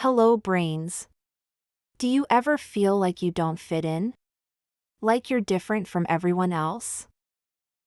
Hello, brains. Do you ever feel like you don't fit in? Like you're different from everyone else?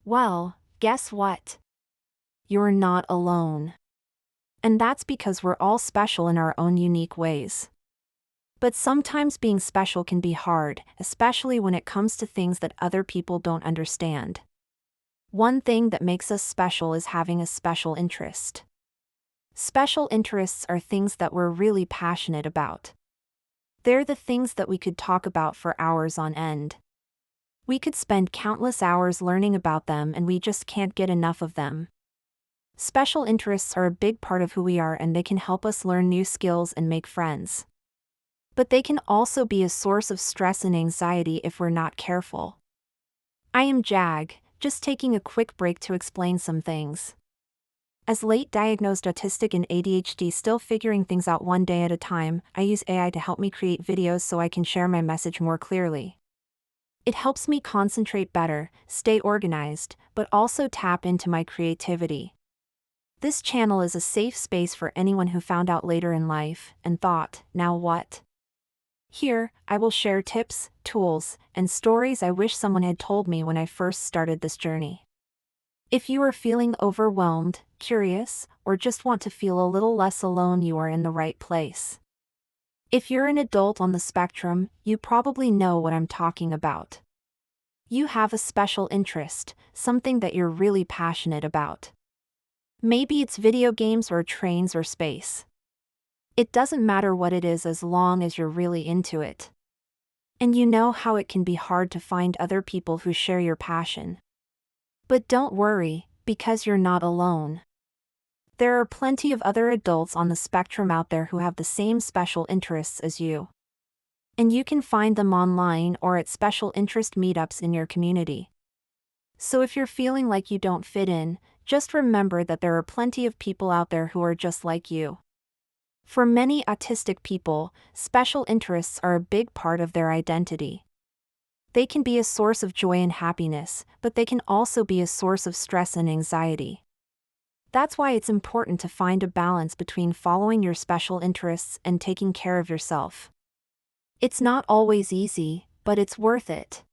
Well, guess what? You're not alone. And that's because we're all special in our own unique ways. But sometimes being special can be hard, especially when it comes to things that other people don't understand. One thing that makes us special is having a special interest. Special interests are things that we're really passionate about. They're the things that we could talk about for hours on end. We could spend countless hours learning about them and we just can't get enough of them. Special interests are a big part of who we are and they can help us learn new skills and make friends. But they can also be a source of stress and anxiety if we're not careful. I am Jag, just taking a quick break to explain some things. As late-diagnosed autistic and ADHD still figuring things out one day at a time, I use AI to help me create videos so I can share my message more clearly. It helps me concentrate better, stay organized, but also tap into my creativity. This channel is a safe space for anyone who found out later in life and thought, now what? Here, I will share tips, tools, and stories I wish someone had told me when I first started this journey. If you are feeling overwhelmed, curious, or just want to feel a little less alone, you are in the right place. If you're an adult on the spectrum, you probably know what I'm talking about. You have a special interest, something that you're really passionate about. Maybe it's video games or trains or space. It doesn't matter what it is as long as you're really into it. And you know how it can be hard to find other people who share your passion. But don't worry, because you're not alone. There are plenty of other adults on the spectrum out there who have the same special interests as you. And you can find them online or at special interest meetups in your community. So if you're feeling like you don't fit in, just remember that there are plenty of people out there who are just like you. For many autistic people, special interests are a big part of their identity. They can be a source of joy and happiness, but they can also be a source of stress and anxiety. That's why it's important to find a balance between following your special interests and taking care of yourself. It's not always easy, but it's worth it.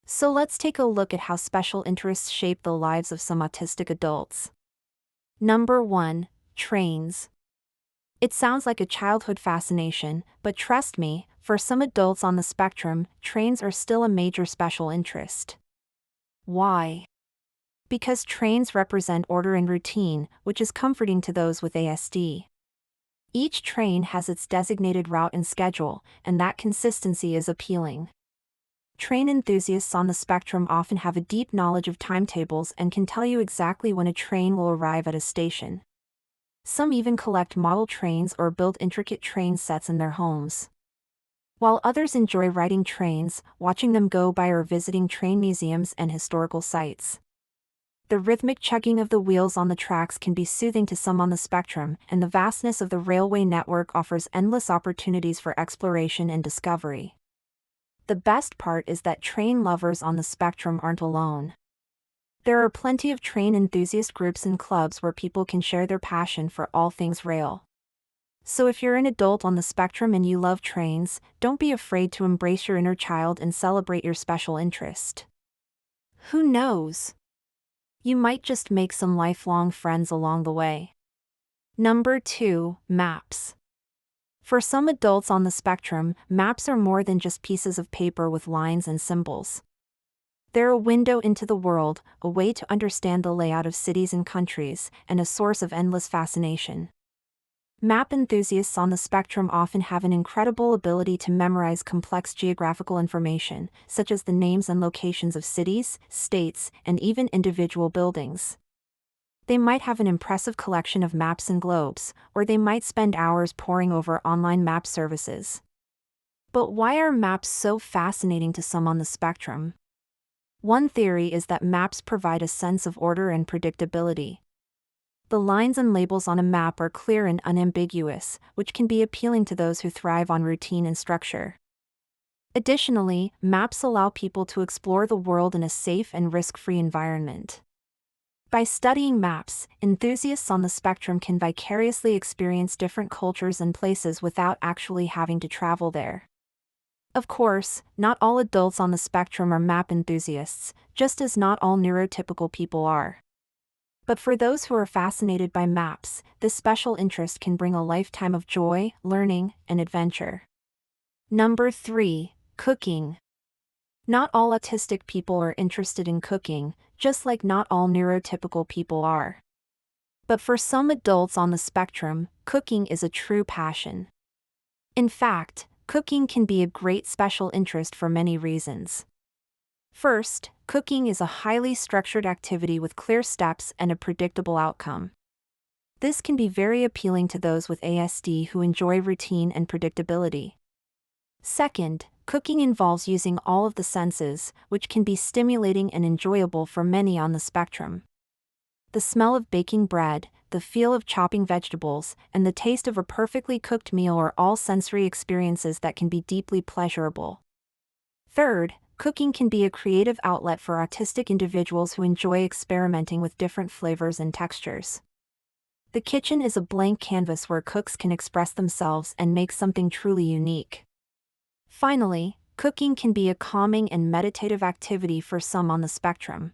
So let's take a look at how special interests shape the lives of some autistic adults. Number 1. Trains. It sounds like a childhood fascination, but trust me, for some adults on the spectrum, trains are still a major special interest. Why? Because trains represent order and routine, which is comforting to those with ASD. Each train has its designated route and schedule, and that consistency is appealing. Train enthusiasts on the spectrum often have a deep knowledge of timetables and can tell you exactly when a train will arrive at a station. Some even collect model trains or build intricate train sets in their homes. While others enjoy riding trains, watching them go by or visiting train museums and historical sites. The rhythmic chugging of the wheels on the tracks can be soothing to some on the spectrum, and the vastness of the railway network offers endless opportunities for exploration and discovery. The best part is that train lovers on the spectrum aren't alone. There are plenty of train enthusiast groups and clubs where people can share their passion for all things rail. So if you're an adult on the spectrum and you love trains, don't be afraid to embrace your inner child and celebrate your special interest. Who knows? You might just make some lifelong friends along the way. Number 2. Maps. For some adults on the spectrum, maps are more than just pieces of paper with lines and symbols. They're a window into the world, a way to understand the layout of cities and countries, and a source of endless fascination. Map enthusiasts on the spectrum often have an incredible ability to memorize complex geographical information, such as the names and locations of cities, states, and even individual buildings. They might have an impressive collection of maps and globes, or they might spend hours poring over online map services. But why are maps so fascinating to some on the spectrum? One theory is that maps provide a sense of order and predictability. The lines and labels on a map are clear and unambiguous, which can be appealing to those who thrive on routine and structure. Additionally, maps allow people to explore the world in a safe and risk-free environment. By studying maps, enthusiasts on the spectrum can vicariously experience different cultures and places without actually having to travel there. Of course, not all adults on the spectrum are map enthusiasts, just as not all neurotypical people are. But for those who are fascinated by maps, this special interest can bring a lifetime of joy, learning, and adventure. Number 3. Cooking. Not all autistic people are interested in cooking, just like not all neurotypical people are. But for some adults on the spectrum, cooking is a true passion. In fact, cooking can be a great special interest for many reasons. First, cooking is a highly structured activity with clear steps and a predictable outcome. This can be very appealing to those with ASD who enjoy routine and predictability. Second, cooking involves using all of the senses, which can be stimulating and enjoyable for many on the spectrum. The smell of baking bread, the feel of chopping vegetables, and the taste of a perfectly cooked meal are all sensory experiences that can be deeply pleasurable. Third, cooking can be a creative outlet for autistic individuals who enjoy experimenting with different flavors and textures. The kitchen is a blank canvas where cooks can express themselves and make something truly unique. Finally, cooking can be a calming and meditative activity for some on the spectrum.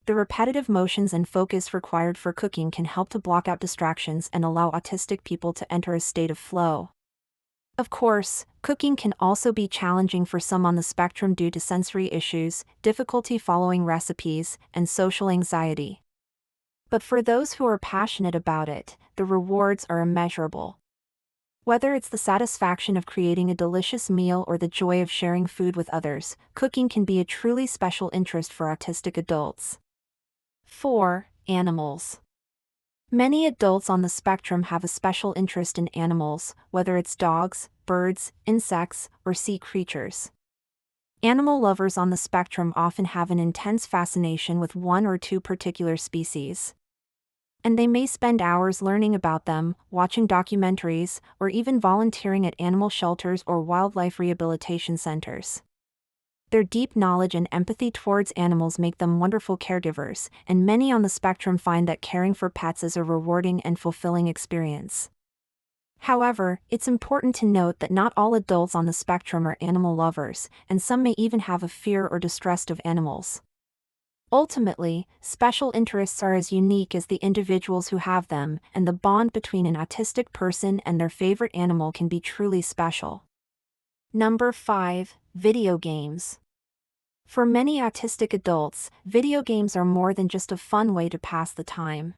The repetitive motions and focus required for cooking can help to block out distractions and allow autistic people to enter a state of flow. Of course, cooking can also be challenging for some on the spectrum due to sensory issues, difficulty following recipes, and social anxiety. But for those who are passionate about it, the rewards are immeasurable. Whether it's the satisfaction of creating a delicious meal or the joy of sharing food with others, cooking can be a truly special interest for autistic adults. 4. Animals. Many adults on the spectrum have a special interest in animals, whether it's dogs, birds, insects, or sea creatures. Animal lovers on the spectrum often have an intense fascination with one or two particular species. And they may spend hours learning about them, watching documentaries, or even volunteering at animal shelters or wildlife rehabilitation centers. Their deep knowledge and empathy towards animals make them wonderful caregivers, and many on the spectrum find that caring for pets is a rewarding and fulfilling experience. However, it's important to note that not all adults on the spectrum are animal lovers, and some may even have a fear or distrust of animals. Ultimately, special interests are as unique as the individuals who have them, and the bond between an autistic person and their favorite animal can be truly special. Number 5. Video games. For many autistic adults, video games are more than just a fun way to pass the time.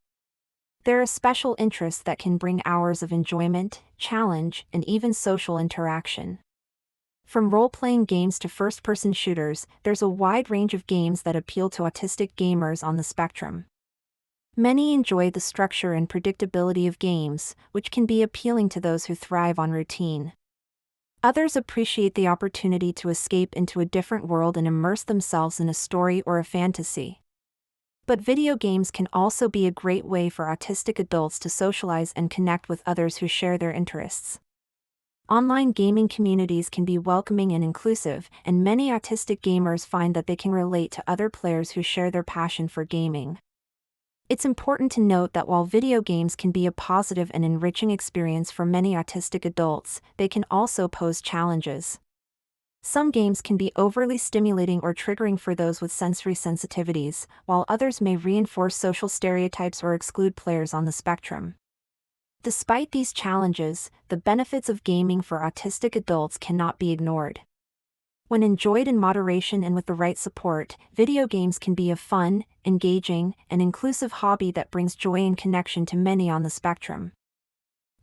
They're a special interest that can bring hours of enjoyment, challenge, and even social interaction. From role-playing games to first-person shooters, there's a wide range of games that appeal to autistic gamers on the spectrum. Many enjoy the structure and predictability of games, which can be appealing to those who thrive on routine. Others appreciate the opportunity to escape into a different world and immerse themselves in a story or a fantasy. But video games can also be a great way for autistic adults to socialize and connect with others who share their interests. Online gaming communities can be welcoming and inclusive, and many autistic gamers find that they can relate to other players who share their passion for gaming. It's important to note that while video games can be a positive and enriching experience for many autistic adults, they can also pose challenges. Some games can be overly stimulating or triggering for those with sensory sensitivities, while others may reinforce social stereotypes or exclude players on the spectrum. Despite these challenges, the benefits of gaming for autistic adults cannot be ignored. When enjoyed in moderation and with the right support, video games can be a fun, engaging, and inclusive hobby that brings joy and connection to many on the spectrum.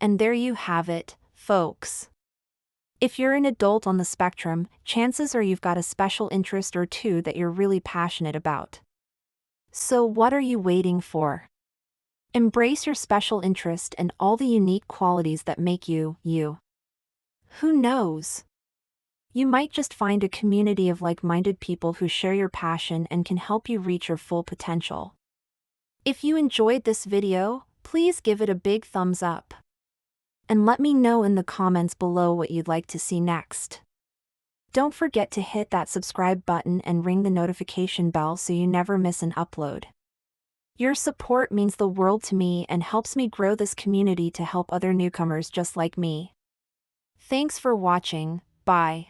And there you have it, folks. If you're an adult on the spectrum, chances are you've got a special interest or two that you're really passionate about. So what are you waiting for? Embrace your special interest and all the unique qualities that make you, you. Who knows? You might just find a community of like-minded people who share your passion and can help you reach your full potential. If you enjoyed this video, please give it a big thumbs up. And let me know in the comments below what you'd like to see next. Don't forget to hit that subscribe button and ring the notification bell so you never miss an upload. Your support means the world to me and helps me grow this community to help other newcomers just like me. Thanks for watching. Bye.